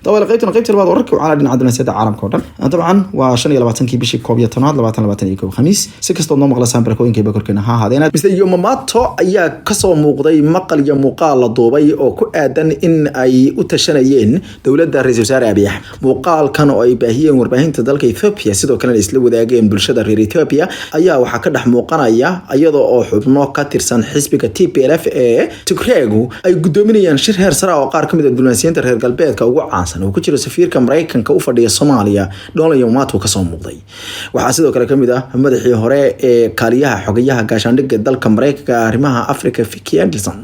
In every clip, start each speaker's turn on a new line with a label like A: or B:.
A: طبعا قيبت البعض ورك وعلى دين عدنا سيد عالم كودن طبعا وشن يلا باتنكي بشي كوبيا تناد لباتن iyo khamiis si kastoo noo maqla saambarkooyinka bakorkina ha hadeena Mr. Yamamoto ayaa ka soo muuqday maqal iyo muuqaal la duubay oo ku aadan in ay u tashanayeen dawladda Ra'iisul Wasaare Abiy Ahmed muuqaalkan oo ay baahiyeen warbaahinta dalka Ethiopia sidoo kale isla wadaageen bulshada reer Ethiopia ayaa waxa ka dhex muuqanaya iyadoo oo xubno ka tirsan xisbiga TPLF ee Tigreegu ay gudoominayaan shir heer sare oo qaar kamid ah diblomaasiyiinta reer galbeedka ugu caansan oo ku jira safiirka Mareykanka u fadhiya Soomaaliya Donald Yamamoto ka soo muuqday waxa sidoo kale kamid ah madaxii hore ee kaaliyaha xogayaha gaashaandhigga dalka Mareykanka arrimaha Afrika Vicky Anderson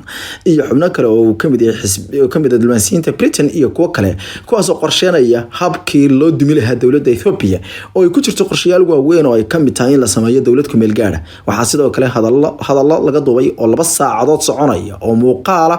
A: iyo xubno kale oo kamid ah xisbi oo kamid ah diblomaasiyiinta Britain iyo kuwa kale kuwaas oo qorsheynaya habkii loo dumi lahaa dawladda Ethiopia oo ay ku jirto qorshayaal waaweyn oo ay kamid tahay in la sameeyo dawlad ku meel gaar ah waxa sidoo kale hadallo laga duubay oo 2 saacadood soconaya oo muuqaala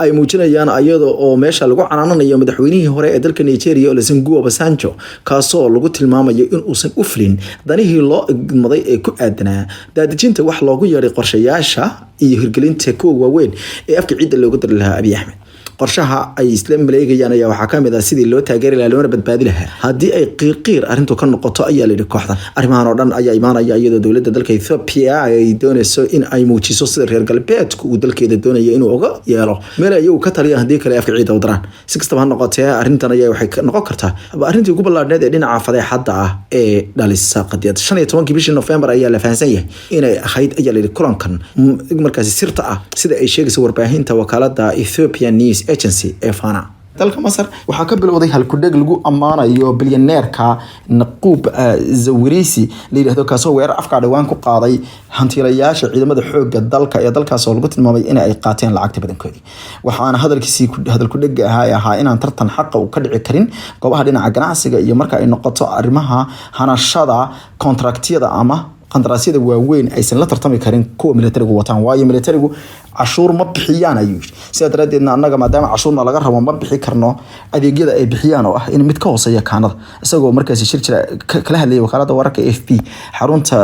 A: ay muujinayaan iyadoo oo meesha lagu canaananayo madaxweynihii hore ee dalka Nigeria Olusegun Obasanjo kaasoo lagu tilmaamayo in uusan u fulin danihii loo maday ee ku aadanaa daadajinta wax loogu yeeray qorshayaasha iyo hirgelinta kuwa waaweyn ee afka ciidda loogu dari lahaa Abiy Ahmed qorshaha ay isla maleegayaan ayaa waxa kamid ah sidii loo taageeri lahaa loona badbaadi lahaa hadii ay qiir arintu ka noqoto ayaa la kooxdan arrimahan oo dhan ayaa imaanaya iyadoo dawladda dalka Ethiopia ay doonayso in ay muujiso sida reer galbeedku uu dalkeeda doonayo inuu uga yeelo meel ay ka taliyaan hadii kale afka ciidda u daraan si kastaba ha noqotee arrintan ayaa waxay noqon kartaa arrintii ugu ballaadhneed ee dhinaca fadeexadda ah ee dhalisa qadiyad 15 bishii November ayaa la fahansan yahay inay ahayd ayaa la kulankan markaas sirta ah sida ay sheegayso warbaahinta wakaaladda Ethiopian News Agency Fana dalka Masar waxa ka bilowday halkudheg lagu amaanayo bilyaneerka Naqub Zawirisi leeyahay kaasoo weerar afka dhawaan ku qaaday hantiilayaasha ciidamada xoogga dalka ee dalkaas oo lagu tilmaamay in ay qaateen lacagta badankoodii waxaana hadalkudheg ahaa inaan tartan xaq u ka dhici karin goobaha dhinaca ganacsiga iyo marka ay noqoto arrimaha hanashada kontraktiyada ama qandaraasyada waaweyn aysan la tartami karin kuwa militarigu wataan waayo militarigu cashuur ma bixiyaan ayuu sida daradeedna annaga maadaama cashuurna laga rabo ma bixi karno adeegyada ay bixiyaan oo ah in mid ka hooseeya kaanada isagoo markaas shir jira kala hadlayay wakaaladda wararka AFP xarunta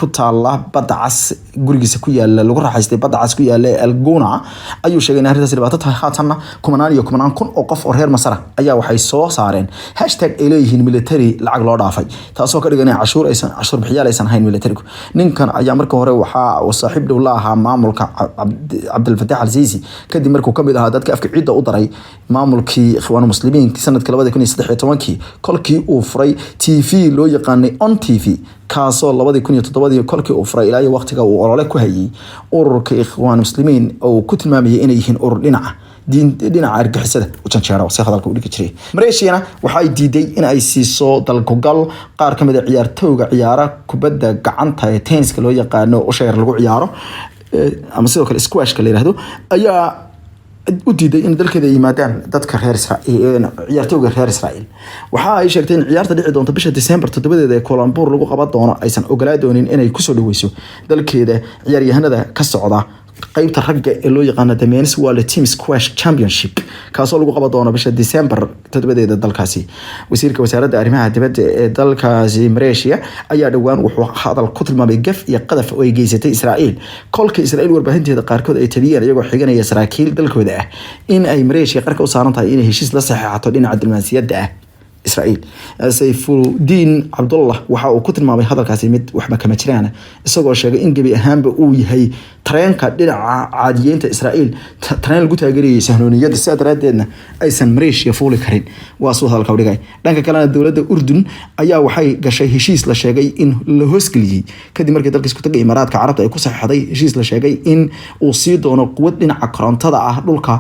A: ku taala badda cas gurigiisa ku yaala lagu raaxaystay badda cas ku yaala Elguna ayuu sheegay in arrintaas dhibaato tahay haatanna kumanaan kun oo qof oo reer Masar ayaa waxay soo saareen #ay leeyihiin military lacag loo dhaafay taasoo ka dhigan in cashuur bixiyaal aysan hayn military ninkan ayaa markii hore waxa saaxiib dhow la ahaa maamulka Abdel Fattah al-Sisi kadib markuu kamid ahaa dadka afka ciidda u daray maamulkii Ikhwaanul Muslimiin sanadka 2013 kolkii uu furay TV loo yaqaanay On TV kaasoo 2007 kolkii uu furay ilaa waqtiga uu olole ku hayay ururka Ikhwaanul Muslimiin oo ku tilmaamayay inay yihiin urur dhinaca argixisada u janjeera oo si hadalka u dhigi jiray Mareeshiyana waxa ay diiday in ay siiso dalkugal qaar kamid ah ciyaartooyga ciyaara kubadda gacanta ee tenniska loo yaqaano oo shayr lagu ciyaaro ama sidoo kale squashka la yiraahdo ayaa u diiday in dalkeeda yimaadaan dadka reer Israa'iil ciyaartooyga reer Israa'iil waxa ay sheegtay in ciyaarta dhici doonto bisha December 7 ee Kuala Lumpur lagu qaban doono aysan ogolaa doonin inay ku soo dhaweyso dalkeeda ciyaaryahanada ka socda qaybta ragga ee loo yaqaan The Men's World Team Squash Championship kaasoo lagu qaban doono bisha December 7 dalkaasi wasiirka wasaaradda arrimaha dibadda ee dalkaasi Malaysia ayaa dhawaan wuxuu hadal ku tilmaamay gaf iyo qadaf oo ay geysatay Israa'iil kolka Israa'iil warbaahinteeda qaarkood ay taliyeen iyagoo xiganaya saraakiil dalkooda ah in ay Malaysia qarka u saaran tahay in heshiis la saxiixato dhinaca diblomaasiyadda ah Israa'iil Sayfuddin Abdullah waxa uu ku tilmaamay hadalkaasi mid waxba kama jiraan isagoo sheegay in gabi ahaanba uu yahay tareenka dhinaca caadiyeynta Israa'iil tareen lagu taageerayay sahnooniyada sida daradeedna aysan Malaysia fuuli karin waa soo hadalka u dhigay dhanka kalena dawladda Urdun ayaa waxay gashay heshiis la sheegay in la hoosgeliyay kadib markii dalka isku tagay Imaaraadka Carabta ay ku saxiixday heshiis la sheegay in uu sii doono quwad dhinaca korontada ah dhulka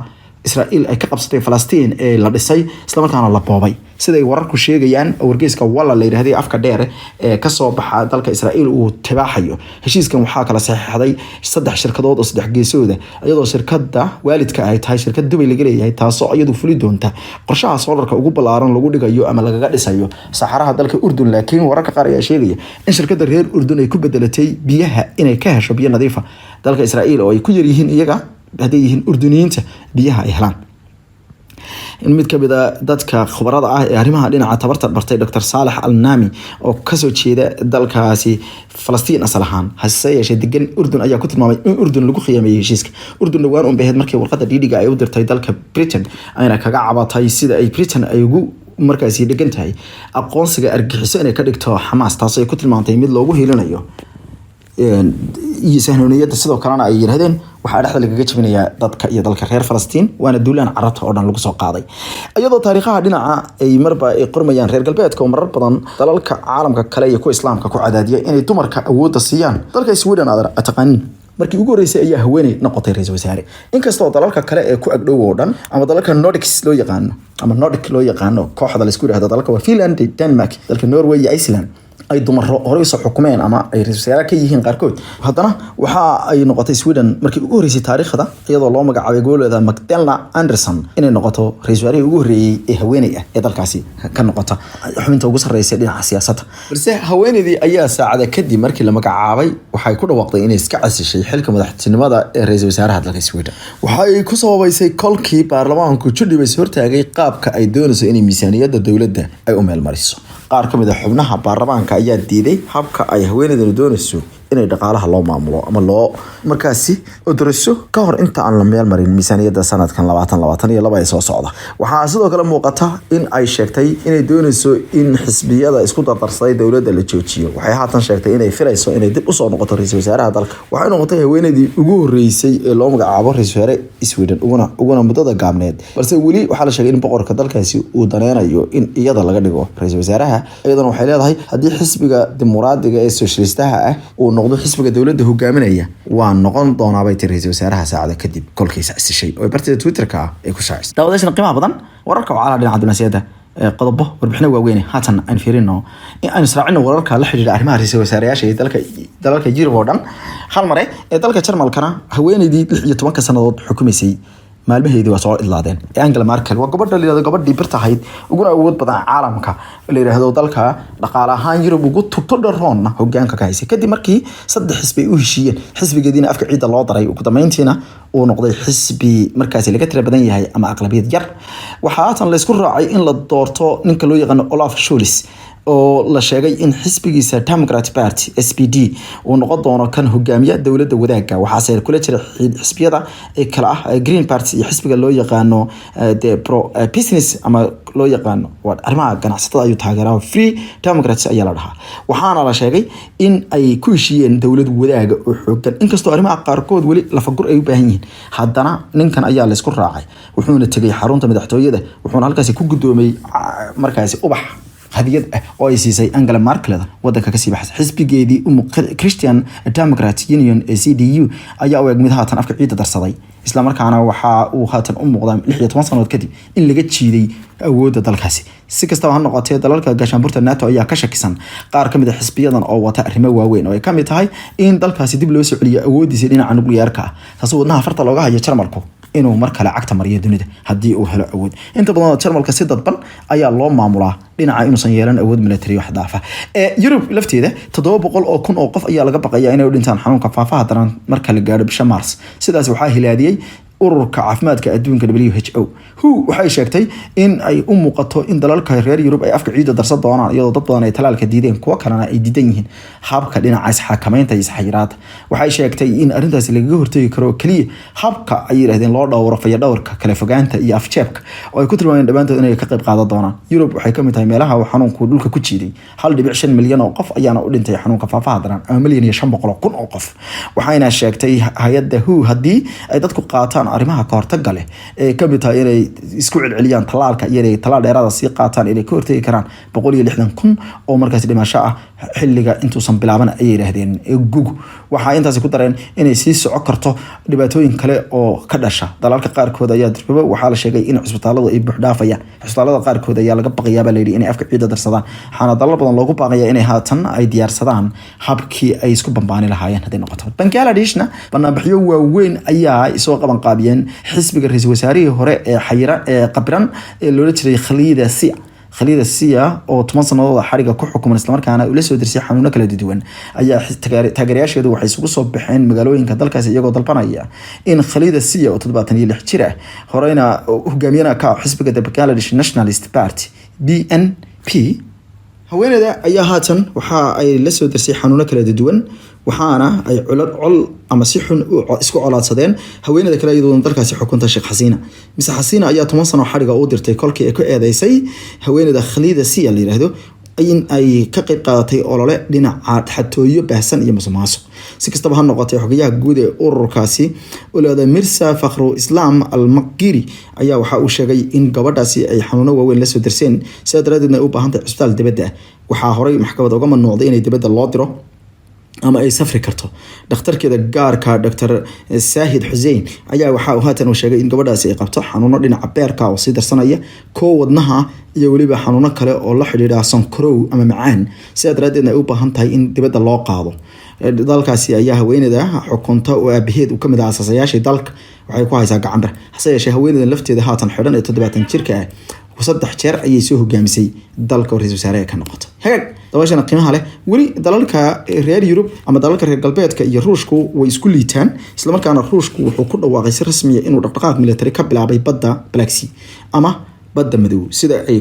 A: Israa'iil ay ka qabsatay Falastiin ee la dhisay isla markaana la boobay sida ay wararku sheegayaan wargeyska walla la yiraahday afka dheer ee ka soo baxa dalka Israa'iil uu tibaaxayo heshiiskan waxa kala saxiixday 3 shirkadood oo 3 geesooda iyadoo shirkadda waalidka ay tahay shirkad Dubai laga leeyahay taasoo iyadu fuli doonta qorshaha solarka ugu ballaaran lagu dhigayo ama laga dhisayo saxaraha dalka Urdun laakiin wararka qaar ayaa sheegaya in shirkadda reer Urdun ay ku bedelatay biyaha inay ka hesho biyo nadiif ah dalka Israa'iil oo ay ku yar yihiin iyaga hadii yihiin Urduniyiinta biyaha ay helaan in mid ka mid ah dadka khubarada ah ee arrimaha dhinaca tabarta bartay Dr. Salah Al-Nami oo kasoo jeeda dalkaasi Falastiin asal ahaan hase yeeshee degan Urdun ayaa ku tilmaamay in Urdun lagu qiyameeyay heshiiska Urdun dhawaan u baahid markii warqada dhiiga ay u dirtay dalka Britain ayna kaga cabatay sida ay Britain ay ugu markaasi degan tahay aqoonsiga argagixiso inay ka dhigto Hamas taasoo ay ku tilmaantay mid loogu helinayo iyo sahnuniyada sidoo kalena ay yiraahdeen waxa dhaxda laga jabinayaa dadka iyo dalka reer Falastiin waana duulaan carabta oo dhan lagu soo qaaday iyadoo taariikhaha dhinaca ay marba ay qormayaan reer galbeedka oo marar badan dalalka caalamka kale iyo kuwa islaamka ku cadaadiya inay dumarka awoodda siiyaan dalka Sweden taqaanin markii ugu horeysay ayaa haweeney noqotay ra'iisul wasaare inkastoo dalalka kale ee ku agdhow oo dhan ama dalalka Nordics loo yaqaan ama Nordic loo yaqaan kooxda la isku yiraahdo dalalka waa Finland, Denmark, dalka Norway iyo Iceland ay dumaro hore u soo xukumeen ama ay ra'iisul wasaare ka yihiin qaarkood haddana waxa ay noqotay Sweden markii ugu horeysay taariikhda iyadoo loo magacaabay gobolada Magdalena Andersson inay noqoto ra'iisul wasaare ugu horeeyay ee haweeney ah ee dalkaasi ka noqota xubinta ugu sarreysay dhinaca siyaasadda balse haweeneydii ayaa saacada kadib markii la magacaabay waxay ku dhawaaqday inay iska casishay xilka madaxtinimada ee ra'iisul wasaaraha dalka Sweden waxay ku sababaysay kolkii baarlamaanku judhibays hortaagay qaabka ay doonayso inay miisaaniyadda dawladda ay u meel mariso qaar ka mid ah xubnaha baarlamaanka ayaa diiday habka ay haweeneydanu doonayso inay dhaqaalaha loo maamulo ama loo markaasi odorayso ka hor inta aan la meel marin miisaaniyadda sanadkan 2022 ee soo socda waxaa sidoo kale muuqata in ay sheegtay inay doonayso in xisbiyada isku dardarsaday dawladda la joojiyo waxay haatan sheegtay inay filayso inay dib u soo noqoto ra'iisul wasaaraha dalka waxay noqotay haweeneydii ugu horeysay ee loo magacaabo ra'iisul wasaare Sweden uguna muddada gaabneed balse weli waxaa la sheegay in boqorka dalkaasi uu daneynayo in iyada laga dhigo ra'iisul wasaaraha iyadana waxay leedahay haddii xisbiga dimuqraadiga ee socialistaha ah uu noqdo xisbiga dawladda hogaaminaya waa noqon doonaa bay tiri ra'iisul wasaaraha saacada kadib kolkiisa isishay oo bartida Twitter-ka ay ku shaacay daawadashana qiimaha badan wararka wacala dhinaca diblomaasiyadda qodobo warbixino waaweyn haatan aan fiirino in aan israacino wararka la xiriira arrimaha ra'iisul wasaarayaasha ee dalalka Yurub oo dhan hal mare ee dalka Jarmalkana haweeneydii 16 sanadood xukumaysay maalmaheedii waa soo idlaadeen Angela Merkel waa gabadhii birta ahayd uguna awood badan caalamka la yiraahdo dalka dhaqaale ahaan Yurub ugu tubto dharoon hoggaanka ka haysay kadib markii saddex xisbi u heshiiyeen xisbigeedina afka ciida loo daray ugu dambeyntiina uu noqday xisbi markaas laga tira badan yahay ama aqlabiyad yar waxaa tan la isku raacay in la doorto ninka loo yaqaan Olaf Scholz oo la sheegay in xisbigiisa Democratic Party SPD uu noqon doono kan hogaamiya dawladda wadaagga waxaase kula jira xisbiyada ee kala ah Green Party iyo xisbiga loo yaqaano the pro business ama loo yaqaano waa arrimaha ganacsatada ayuu taageeraa Free Democrats ayaa la dhahaa waxaana la sheegay in ay ku heshiiyeen dawlad wadaaga oo xooggan inkastoo arrimaha qaarkood weli la fagur ay u baahan yihiin haddana ninkan ayaa la isku raacay wuxuuna tagay xarunta madaxtooyada wuxuuna halkaasi ku gudoomay markaasi ubax hadiyad oo ay siisay Angela Merkel wadanka ka sii baxay xisbigeedii Christian Democrat Union CDU ayaa u mid haatan afka ciida darsaday isla markaana waxa uu haatan u muuqdaa 16 sanadood kadib in laga jiiday awoodda dalkaasi si kastaba ha noqotee dalalka gaashaanbuurta NATO ayaa ka shakisan qaar ka mid ah xisbiyadan oo wata arrimo waaweyn oo ay ka mid tahay in dalkaasi dib loo soo celiyo awoodiisa dhinaca nukliyeerka taas oo wadnaha farta looga hayo Jarmalku inuu mar kale cagta mariyo dunida haddii uu helo awood inta badan Jarmalka si dadban ayaa loo maamulaa dhinaca inuusan yeelan awood military wax dhaafa Yurub lafteeda 700 oo kun oo qof ayaa laga baqayaa inay u dhintaan xanuunka faafaha daran marka la gaaro bisha Mars sidaas waxaa hilaadiyay ururka caafimaadka adduunka WHO waxay sheegtay in ay u muuqato in dalalka reer Yurub ay afka ciida darsan doonaan iyadoo dad badan ay talaalka diideen kuwa kalena ay diidan yihiin habka dhinaca isxakameynta iyo isxayiraad waxay sheegtay in arrintaas laga hortagi karo kaliya habka ay yiraahdeen loo dhowro fayadhowrka kala fogaanta iyo afjeebka oo ay ku tilmaameen dhamaantood inay ka qayb qaadan doonaan Yurub waxay ka mid tahay meelaha uu xanuunku dhulka ku jiiday 1.5 milyan oo qof ayaana u dhintay xanuunka faafaha daran 1,500,000 oo qof waxayna sheegtay hay'adda WHO haddii ay dadku qaataan arrimaha ka hortagga leh ee ka mid tahay inay isku celceliyaan talaalka iyo inay talaal dheeraad sii qaataan inay ka hortagi karaan 160,000 oo markaas dhimasho ah xilliga intuusan bilaaban ay yiraahdeen gug waxa intaas ku dareen inay sii socon karto dhibaatooyin kale oo ka dhasha dalalka qaarkood ayaa dirba waxa la sheegay in cisbitaaladu ay buuxdhaafayaan cisbitaalada qaarkood ayaa laga baqayaa la yiri inay afka ciida darsadaan xana dalal badan loogu baaqaya inay haatan ay diyaarsadaan habkii ay isku bambaani lahaayeen hadii noqoto Bangladeshna banaanbaxyo waaweyn ayaa soo qaban qaabiyeen xisbiga ra'iisul wasaarihii hore ee xayira ee qabran ee loola jiray Khalida Sia oo 10 sanadood xariga ku xukuman isla markaana ula soo dirsay xanuuno kala duwan ayaa taageerayaasheedu waxay isugu soo baxeen magaalooyinka dalkaas iyagoo dalbanaya in Khalida Sia oo 76 jir ah horeyna hogaamiyana ka xisbiga Bangladesh Nationalist Party BNP haweeneyda ayaa haatan waxa ay la soo dirsay xanuuno kala duwan waxaana ay col ama si xun isku colaadsadeen haweeneyda kale iyadoo dalkaasi xukunta Sheikh Hasina mise Hasina ayaa 10 sano xariga u dirtay kolkii ay ku eedeysay haweeneyda Khalida Sia la yiraahdo in ay ka qayb qaadatay olole dhinaca xatooyo baahsan iyo musuqmaasuq si kastaba ha noqotay xogayaha guud ee ururkaasi Ulada Mirza Fakhru Islam Al-Maqdiri ayaa waxa uu sheegay in gabadhaasi ay xanuuno waaweyn la soo dirseen sida daradeedna u baahan tahay isbitaal dibadda waxa horay maxkamad uga mamnuucday in dibadda loo diro ama ay safri karto dhakhtarkeeda gaarka Dr. Saahid Hussein ayaa waxa uu haatan u sheegay in gabadhaasi ay qabto xanuuno dhinaca beerka oo sii darsanaya wadnaha iyo waliba xanuuno kale oo la xiriira sonkorow ama macaan sida daradeedna ay u baahan tahay in dibadda loo qaado dalkaasi ayaa haweeneyda xukunta oo aabaheed u kamid ah asaasayaashii dalka waxay ku haysaa gacan bir hase yeeshee haweeneyda lafteeda haatan xidhan ee 70 jirka ah saddex jeer ayay soo hogaamisay dalka ra'iisul wasaaraha ka noqoto hagaag dabashana qiimaha leh wali dalalka reer Yurub ama dalalka reer galbeedka iyo Ruushku way isku liitaan isla markaana Ruushku wuxuu ku dhawaaqay si rasmi ah inuu dhaqdhaqaaq military ka bilaabay badda Black Sea ama badda madow sida ay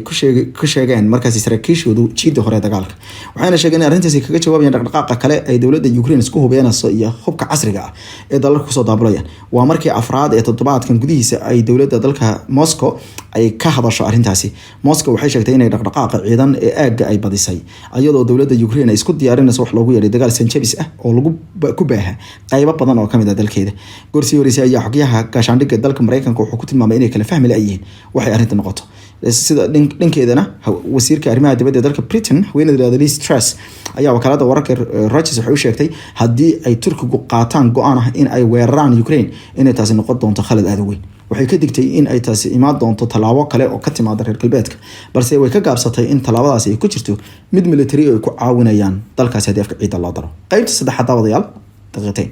A: ku sheegeen markaas saraakiishoodu jiida hore dagaalka waxayna sheegeen in arrintaasi kaga jawaabayaan dhaqdhaqaaqa kale ay dawladda Ukraine isku hubeenayso iyo hubka casriga ah ee dalalku soo daabulayaan waa markii afraad ee toddobaadkan gudihiisa ay dawladda dalka Moscow ay ka hadasho arrintaasi Moscow waxay sheegtay inay dhaqdhaqaaqa ciidan ee aagga ay badisay iyadoo dawladda Ukraine ay isku diyaarinayso wax loogu yeeray dagaal sanjabis ah oo lagu ku baaha qaybo badan oo kamid ah dalkeeda gorsi horeysay ayaa xogayaha gaashaandhigga dalka Mareykanka wuxuu ku tilmaamay inay kala fahmi laayeen waxay arrintan noqoto sida dhankeedana wasiirka arrimaha dibadda dalka Britain haweeneyda Liz Truss ayaa wakaalada wararka Reuters waxay u sheegtay haddii ay Turkigu qaataan go'aan ah in ay weeraraan Ukraine inay taasi noqon doonto khalad aad u weyn waxay ka digtay in ay taasi imaan doonto talaabo kale oo ka timaada reer galbeedka balse way ka gaabsatay in talaabadaasi ay ku jirto mid military oo ku caawinayaan dalkaasi hadafka ciidan loo daro qaybta saddexaad wadayaal daqiiqayn